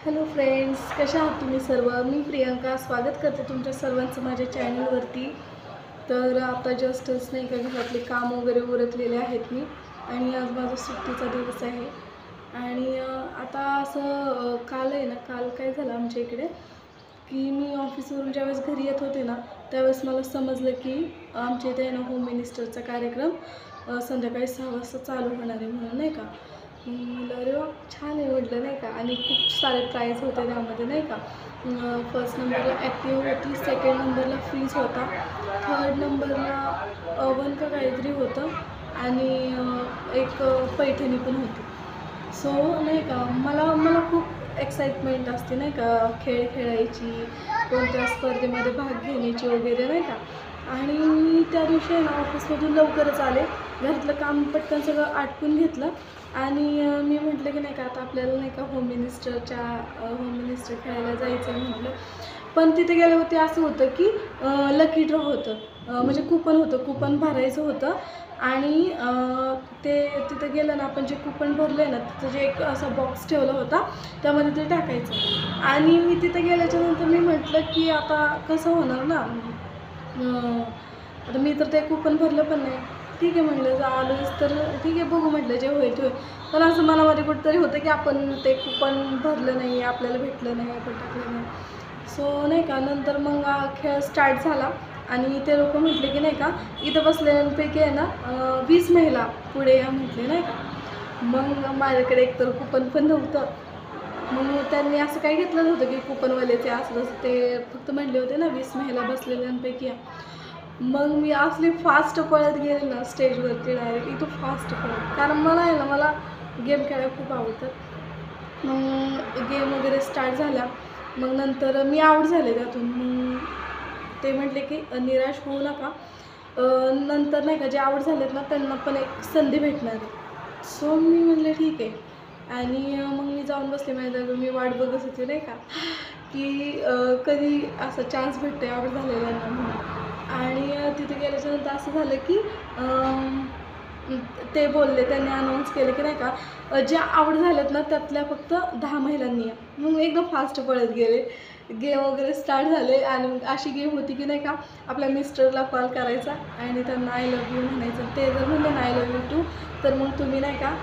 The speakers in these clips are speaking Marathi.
हॅलो फ्रेंड्स, कशा आहात तुम्ही सर्व? मी प्रियंका स्वागत करते तुमच्या सर्वांचं माझ्या चॅनलवरती. तर आता जस्टच नाही का घरातले काम वगैरे उरकलेले आहेत मी, आणि आज माझा सुट्टीचा दिवस आहे. आणि आता असं काल आहे ना, काल काय झालं आमच्या इकडे की मी ऑफिसवरून ज्यावेळेस घरी येत होते ना, त्यावेळेस मला समजलं की आमच्या इथे ना होम मिनिस्टरचा कार्यक्रम संध्याकाळी 6 वाजता चालू होणार आहे म्हणून, नाही का. म्हणलं अरे वा, छान आहे म्हटलं, नाही का. आणि खूप सारे प्राईज होते त्यामध्ये, नाही का. फर्स्ट नंबरला ॲक्टिव्ह होती, सेकंड नंबरला फ्रीज होता, थर्ड नंबरला ओव्हन का काहीतरी होतं, आणि एक पैठणी पण होती. सो नाही का, मला मला खूप एक्साइटमेंट असते, नाही का, खेळ खेळायची, कोणत्या स्पर्धेमध्ये भाग घेण्याची वगैरे, नाही का. आणि मी त्या दिवशी आहे ना ऑफिसमधून लवकरच आले, घरातलं काम पटकन सगळं आटपून घेतलं, आणि मी म्हटलं की नाही का आता आपल्याला नाही का होम मिनिस्टर खेळायला जायचं म्हटलं. पण तिथे गेल्यावरती असं होतं की लकी ड्रॉ होतं, म्हणजे कूपन होतं, कूपन भरायचं होतं. आणि ते तिथं गेलं ना, आपण जे कूपन भरलं आहे ना, तिथं जे एक असा बॉक्स ठेवला होता, त्यामध्ये ते टाकायचं. आणि मी तिथं गेल्याच्यानंतर मी म्हटलं की आता कसं होणार ना, आता मी तर ते कूपन भरलं पण नाही. ठीक आहे म्हटलं, जर आलोच तर ठीक आहे, बघू म्हटलं, जे होईल ते होईल. पण असं मनामध्ये कुठंतरी होतं की आपण ते कूपन भरलं नाही, आपल्याला भेटलं नाही, आपण टाकलं नाही. सो नाही का, नंतर मग खेळ स्टार्ट झाला, आणि ते लोक म्हटले की नाही का, इथं बसलेल्यांपैकी आहे ना 20 महिला पुढे या म्हटले, नाही का. मग माझ्याकडे एकतर कूपन पण नव्हतं. मग त्यांनी असं काही घेतलं नव्हतं की कूपनवाल्याचे असं तसं, ते फक्त म्हटले होते ना 20 महिला बसलेल्यांपैकी या. मग मी असली फास्ट पळत गेले ना स्टेजवरती, डायरेक्ट इथं फास्ट पळत, कारण मला आहे ना, मला गेम खेळायला खूप आवडतात. मग गेम वगैरे स्टार्ट झाला, मग नंतर मी आऊट झाले त्यातून. मग ते म्हटले की निराश होऊ नका, नंतर नाही का जे आऊट झालेत ना त्यांना पण एक संधी भेटणार आहे. सो मी म्हटलं ठीक आहे, आणि मग मी जाऊन बसले माझ्या जागेवर. मी वाट बघत होते, नाही का, की कधी असा चान्स भेटतो आऊट झालेल्यांना म्हणून. आणि तिथे गेल्याच्यानंतर असं झालं की ते बोलले, त्यांनी अनाऊन्स केलं की नाही का, ज्या आऊट झाल्यात ना त्यातल्या फक्त 10 महिलांनी या. मग एकदम फास्ट पळत गेले, गेम वगैरे स्टार्ट झाले. आणि मग अशी गेम होती की नाही का, आपल्या मिस्टरला कॉल करायचा आणि त्यांना आय लव्ह यू म्हणायचं. ते जर म्हणले ना आय लव्ह यू टू, तर मग तुम्ही नाही का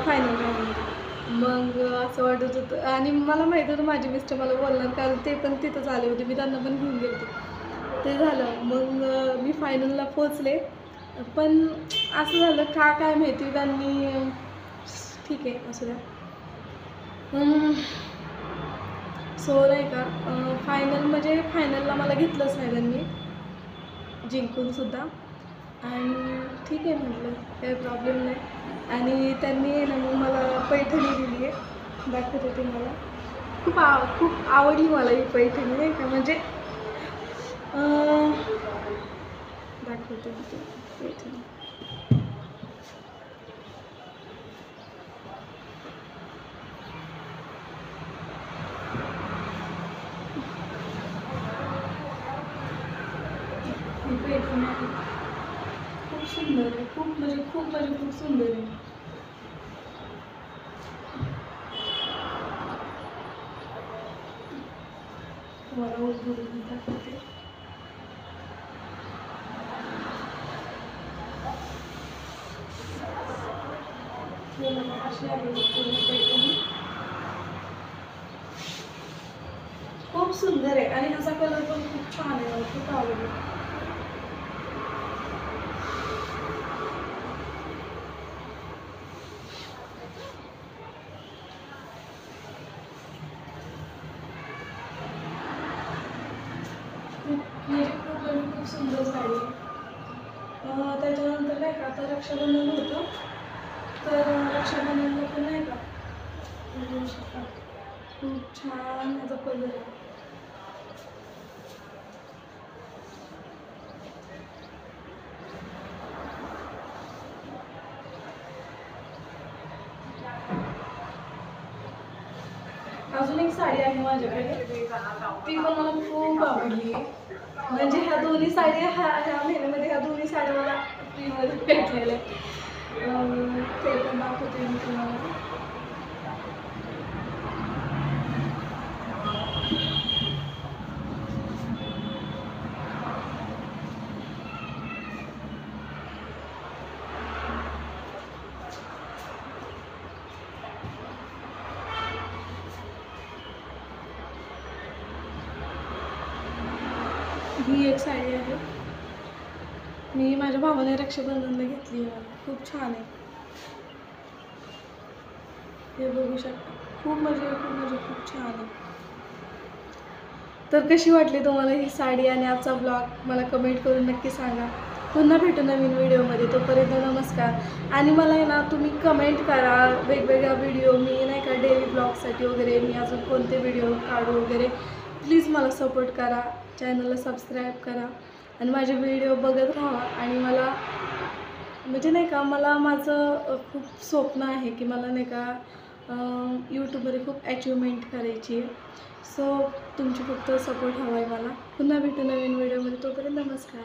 फायनल राऊंडमध्ये. मग असं वाटत होतं, आणि मला माहीत होतं माझे मिस्टर मला बोलणार, कारण ते पण तिथंच आले होते, मी त्यांना पण घेऊन गेले. ते झालं, मग मी फायनलला पोचले. पण असं झालं का काय माहिती, त्यांनी ठीक आहे असू द्या. सो नाही का, फायनल म्हणजे फायनलला मला घेतलंच नाही त्यांनी, जिंकूनसुद्धा. आणि ठीक आहे म्हटलं, काही प्रॉब्लेम नाही. आणि त्यांनी ना मग मला पैठणी दिली आहे, दाखवते ते मला. खूप आवडली मला ही पैठणी, नाही का. म्हणजे दाखवते मी पैठणी. ही पैठणी आहे, खूप सुंदर आहे, खूप सुंदर आहे. तुम्हाला उघडून दाखवते. अशी आहे पूर्ण पैठणी, खूप सुंदर आहे. आणि ह्याचा कलर पण खूप छान आहे, मला खूप आवडला. खूप सुंदर साडी आहे. त्याच्यानंतर नाही का, आता रक्षाबंधन होतं, तर रक्षाबंधनला पण नाही का बघू शकता, खूप छान ह्याचा कलर आहे. अजून एक साडी आहे माझ्याकडे, ती पण मला खूप आवडली. म्हणजे ह्या दोन्ही साड्या ह्या महिन्यामध्ये ह्या दोन्ही साड्या मला फ्रीमध्ये भेटलेल्या आहेत. ते पण दाखवते मी तुम्हाला. ही एक साडी आहे, मी माझ्या भावाने रक्षाबंधनला घेतली आहे. खूप छान आहे, हे बघू शकता. खूप खूप छान आहे. तर कशी वाटली तुम्हाला ही साडी आणि आजचा ब्लॉग मला कमेंट करून नक्की सांगा. पुन्हा भेटू नवीन व्हिडिओमध्ये. तोपर्यंत नमस्कार. आणि मला आहे ना तुम्ही कमेंट करा वेगवेगळ्या व्हिडिओ, मी नाही का डेली ब्लॉगसाठी वगैरे मी अजून कोणते व्हिडिओ काढू वगैरे. प्लीज मला सपोर्ट करा, चॅनलला सबस्क्राईब करा आणि माझे व्हिडिओ बघत राहा. आणि मला म्हणजे नाही का मला माझं खूप स्वप्न आहे की मला नाही का यूट्यूबमध्ये खूप अचिव्हमेंट करायची आहे. सो तुमची फक्त सपोर्ट हवा आहे मला. पुन्हा भेटू नवीन व्हिडिओमध्ये. तोपर्यंत नमस्कार.